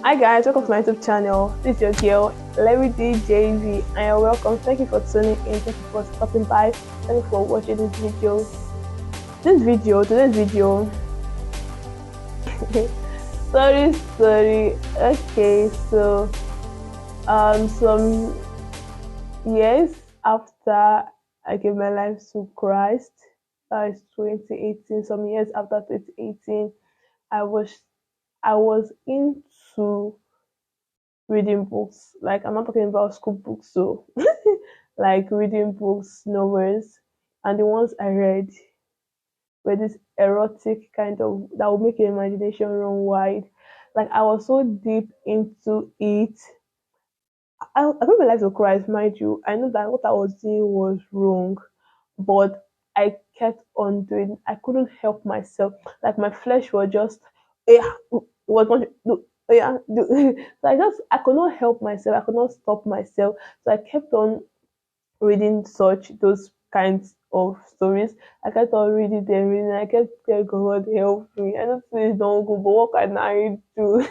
Hi guys, welcome to my YouTube channel. This is your girl, ILERI DJB, and you're welcome. Thank you for tuning in. Thank you for stopping by. Thank you for watching this video. Today's video. sorry. Okay, so some years after I gave my life to Christ, that is 2018. Some years after 2018, I was I was into reading books. Like I'm not talking about school books, so like reading books, novels, and the ones I read were this erotic kind of that would make your imagination run wide. Like I was so deep into it. I gave my life to Christ, mind you. I know that what I was doing was wrong, but I kept on doing. I couldn't help myself. Like my flesh was just, yeah, was going to do, yeah, do. So I could not help myself. I could not stop myself. So I kept on reading those kinds of stories. I kept on reading. I kept saying, God help me. I don't think it's not good, but what can I do?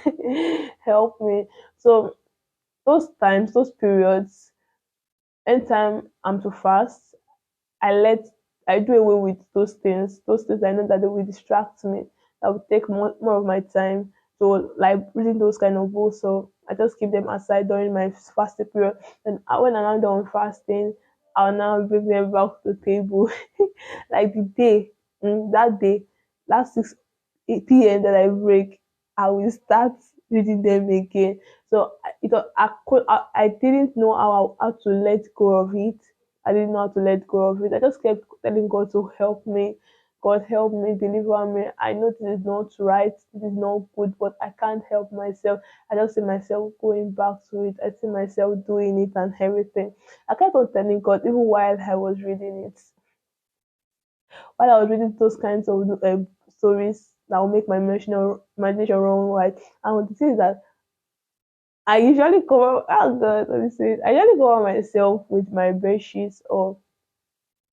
Help me. So those times, those periods, anytime I'm too fast, I let I do away with those things. Those things I know that they will distract me. That will take more of my time. So like reading those kind of books. So I just keep them aside during my fasting period. And when I'm done fasting, I'll now bring them back to the table. Like the day, that day, that 6 p.m. that I break, I will start reading them again. So I didn't know how to let go of it. I didn't know how to let go of it. I just kept telling God to help me. God help me, deliver me. I know this is not right, this is not good, but I can't help myself. I just see myself going back to it. I see myself doing it and everything. I kept on telling God even while I was reading it. While I was reading those kinds of stories that will make my imagination run wide. And the thing is that I usually cover oh God, let me say I usually cover myself with my bed sheets or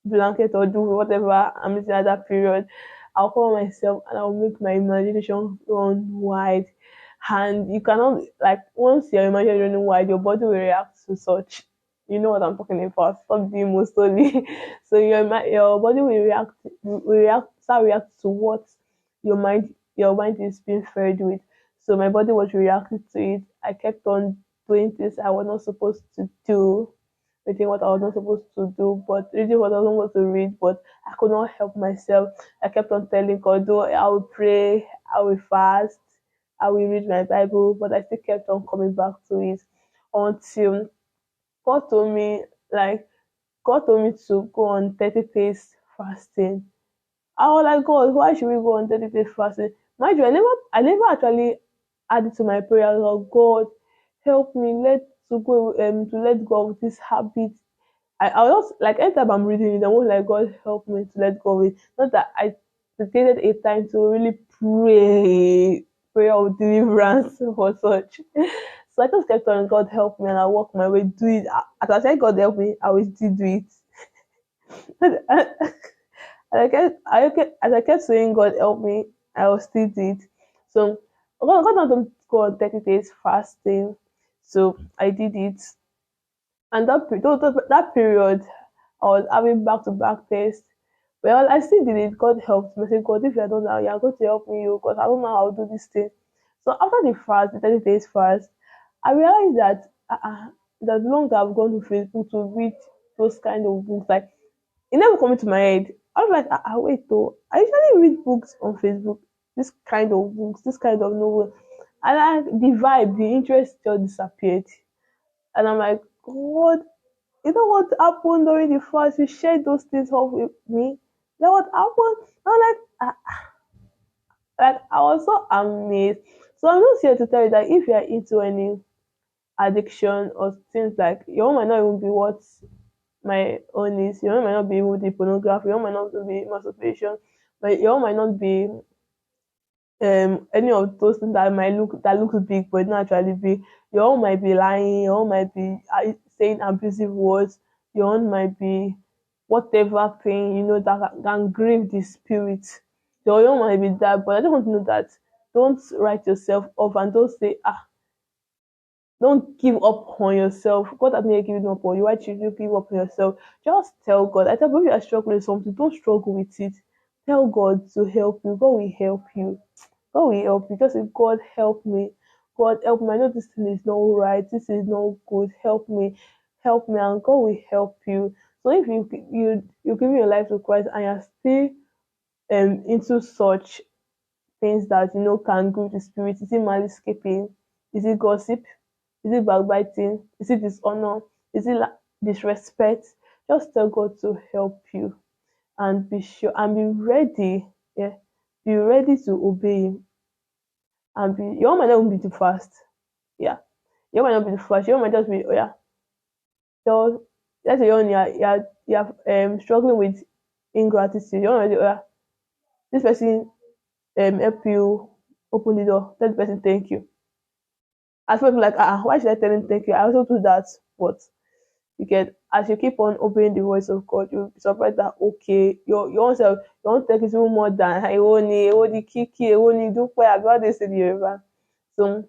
blanket or do whatever I'm using at that period. I'll cover myself and I'll make my imagination run wide. And you cannot like once your imagination running wide, your body will react to such. You know what I'm talking about. Stop being most slowly. So your body start react to what your mind is being fed with. So my body was reacting to it. I kept on doing things I was not supposed to do, reading what I was not supposed to do, but reading what I was not supposed to read, but I could not help myself. I kept on telling God, though I will pray, I will fast, I will read my Bible, but I still kept on coming back to it until God told me, like, God told me to go on 30 days fasting. I was like, God, why should we go on 30 days fasting? Mind you, I never actually added to my prayer, Lord God, help me to let go of this habit. I was like anytime I'm reading it, I was like, God help me to let go of it. Not that I dedicated a time to really prayer of deliverance for such. So I just kept on God help me and I walk my way, do it. As I said God help me, I will still do it. As I kept saying God help me, I will still do it. So God not to go on 30 days fasting. So I did it. And that period, I was having back to back tests. Well, I still did it. God helped me. I said, God, if you don't know, you're going to help me, because I don't know how to do this thing. So after the 30 days fast, I realized that that long I've gone to Facebook to read those kind of books, like it never come into my head. I was like, wait though. I usually read books on Facebook, this kind of books, this kind of novel. And like the vibe, the interest just disappeared. And I'm like, God, you know what happened during the fast? You shared those things off with me. You know what happened? I'm like I was so amazed. So I'm just here to tell you that if you are into any addiction or things like your own might not even be what my own is, your own might not be even the pornography, your own might not be masturbation, but your own might not be any of those things that looks big but not actually big. Your own might be lying, your own might be saying abusive words, your own might be whatever thing that can grieve the spirit. Your own might be that, but I just want to know that don't write yourself off and don't say Don't give up on yourself. God has not given up on you. Why should you give up on yourself? Just tell God. I tell people if you are struggling with something, don't struggle with it. Tell God to help you. God will help you. God will help you. Just say, God help me. God help me. I know this thing is not right. This is not good. Help me, and God will help you. So if you give your life to Christ and you're still into such things that can grieve the spirit, is it malice keeping? Is it gossip? Is it backbiting? Is it dishonor? Is it disrespect? Just tell God to help you and be sure and be ready. Yeah, be ready to obey Him and be. Your own might not be too fast. Yeah, your might not be too fast. Your might just be oh yeah. So let's say you're struggling with ingratitude. Your might be oh yeah. This person help you open the door. Tell the person thank you. As people like why should I tell him thank you? I also do that, but you get as you keep on obeying the voice of God, you'll be surprised that okay, your own take is even more than ewo ni kiki, ewo ni dupe, as what they say in Yoruba. So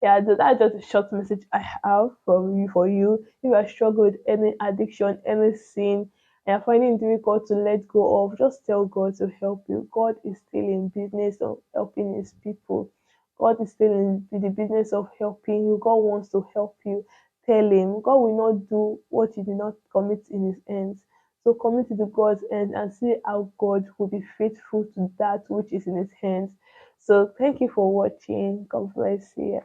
yeah, that's just a short message I have for you. If you are struggling with any addiction, any sin, and you're finding it difficult to let go of, just tell God to help you. God is still in business of helping His people. God is still in the business of helping you. God wants to help you. Tell Him. God will not do what you did not commit in His hands. So commit it to God's hands and see how God will be faithful to that which is in His hands. So thank you for watching. God bless you.